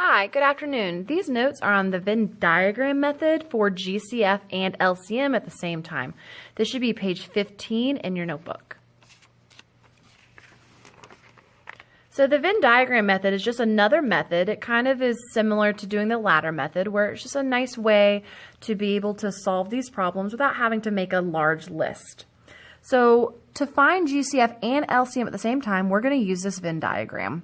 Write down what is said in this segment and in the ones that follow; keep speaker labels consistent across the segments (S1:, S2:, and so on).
S1: Hi, good afternoon. These notes are on the Venn diagram method for GCF and LCM at the same time. This should be page 15 in your notebook. So the Venn diagram method is just another method. It kind of is similar to doing the ladder method, where it's just a nice way to be able to solve these problems without having to make a large list. So to find GCF and LCM at the same time, we're going to use this Venn diagram.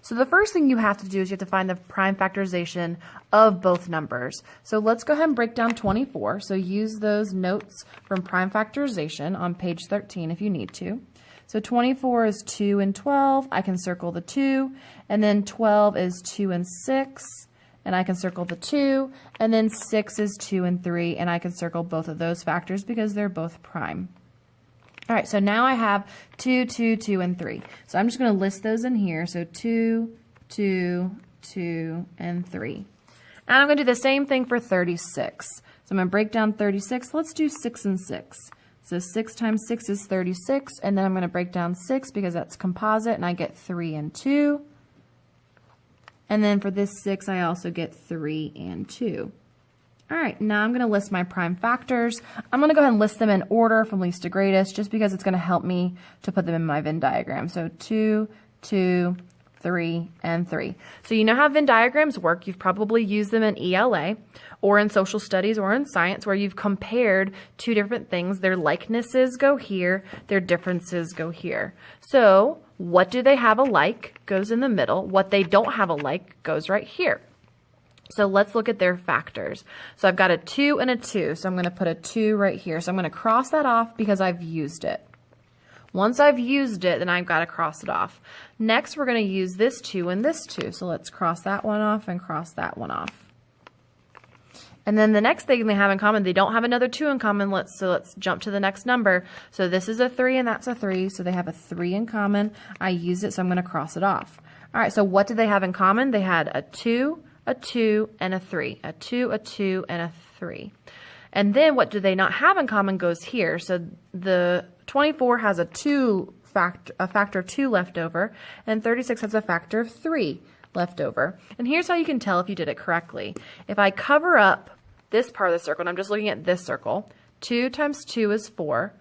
S1: So the first thing you have to do is you have to find the prime factorization of both numbers. So let's go ahead and break down 24. So use those notes from prime factorization on page 13 if you need to. So 24 is 2 and 12. I can circle the 2. And then 12 is 2 and 6. And I can circle the 2. And then 6 is 2 and 3. And I can circle both of those factors because they're both prime. All right, so now I have 2, 2, 2, and 3. So I'm just going to list those in here. So 2, 2, 2, and 3. And I'm going to do the same thing for 36. So I'm going to break down 36. Let's do 6 and 6. So 6 times 6 is 36. And then I'm going to break down 6 because that's composite, and I get 3 and 2. And then for this 6, I also get 3 and 2. All right, now I'm going to list my prime factors. I'm going to go ahead and list them in order from least to greatest just because it's going to help me to put them in my Venn diagram. So 2, 2, 3, and 3. So you know how Venn diagrams work. You've probably used them in ELA or in social studies or in science where you've compared two different things. Their likenesses go here, their differences go here. So what do they have alike goes in the middle. What they don't have alike goes right here. So let's look at their factors. So I've got a 2 and a 2, so I'm going to put a 2 right here. So I'm going to cross that off because I've used it. Once I've used it, then I've got to cross it off. Next, we're going to use this 2 and this 2. So let's cross that one off and cross that one off. And then the next thing they have in common, they don't have another 2 in common. Let's jump to the next number. So this is a 3 and that's a 3. So they have a 3 in common. I use it, so I'm going to cross it off. All right, so what did they have in common? They had a 2, a 2, and a 3. A 2, a 2, and a 3. And then what do they not have in common goes here. So the 24 has a factor of 2 left over, and 36 has a factor of 3 left over. And here's how you can tell if you did it correctly. If I cover up this part of the circle, and I'm just looking at this circle, 2 times 2 is 4,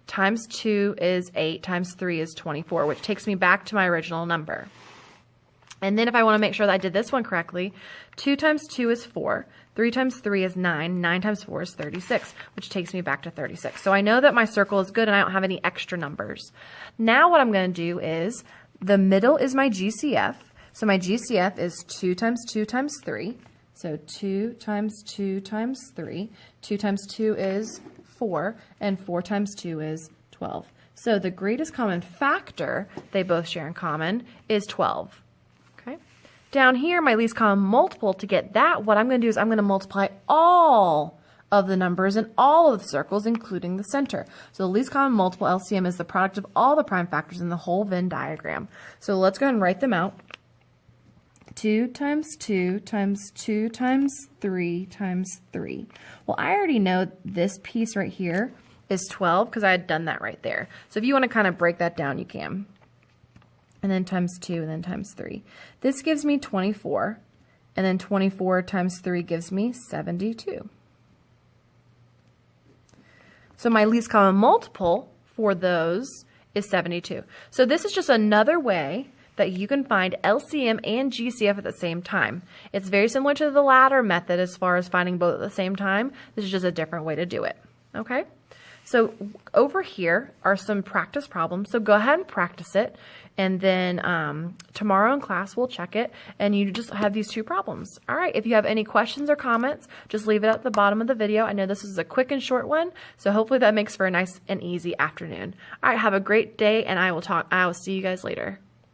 S1: times 2 is 8, times 3 is 24, which takes me back to my original number. And then if I want to make sure that I did this one correctly, 2 times 2 is 4, 3 times 3 is 9, 9 times 4 is 36, which takes me back to 36. So I know that my circle is good and I don't have any extra numbers. Now what I'm going to do is, the middle is my GCF. So my GCF is 2 times 2 times 3. So 2 times 2 times 3. 2 times 2 is 4, and 4 times 2 is 12. So the greatest common factor they both share in common is 12. Down here, my least common multiple, to get that, what I'm going to do is I'm going to multiply all of the numbers in all of the circles, including the center. So the least common multiple, LCM, is the product of all the prime factors in the whole Venn diagram. So let's go ahead and write them out. 2 times 2 times 2 times 3 times 3. Well, I already know this piece right here is 12 because I had done that right there. So if you want to kind of break that down, you can. And then times 2, and then times 3. This gives me 24, and then 24 times 3 gives me 72. So my least common multiple for those is 72. So this is just another way that you can find LCM and GCF at the same time. It's very similar to the ladder method as far as finding both at the same time. This is just a different way to do it. Okay? So over here are some practice problems. So go ahead and practice it. And then tomorrow in class, we'll check it. And you just have these two problems. All right. If you have any questions or comments, just leave it at the bottom of the video. I know this is a quick and short one. So hopefully that makes for a nice and easy afternoon. All right. Have a great day. And I will see you guys later.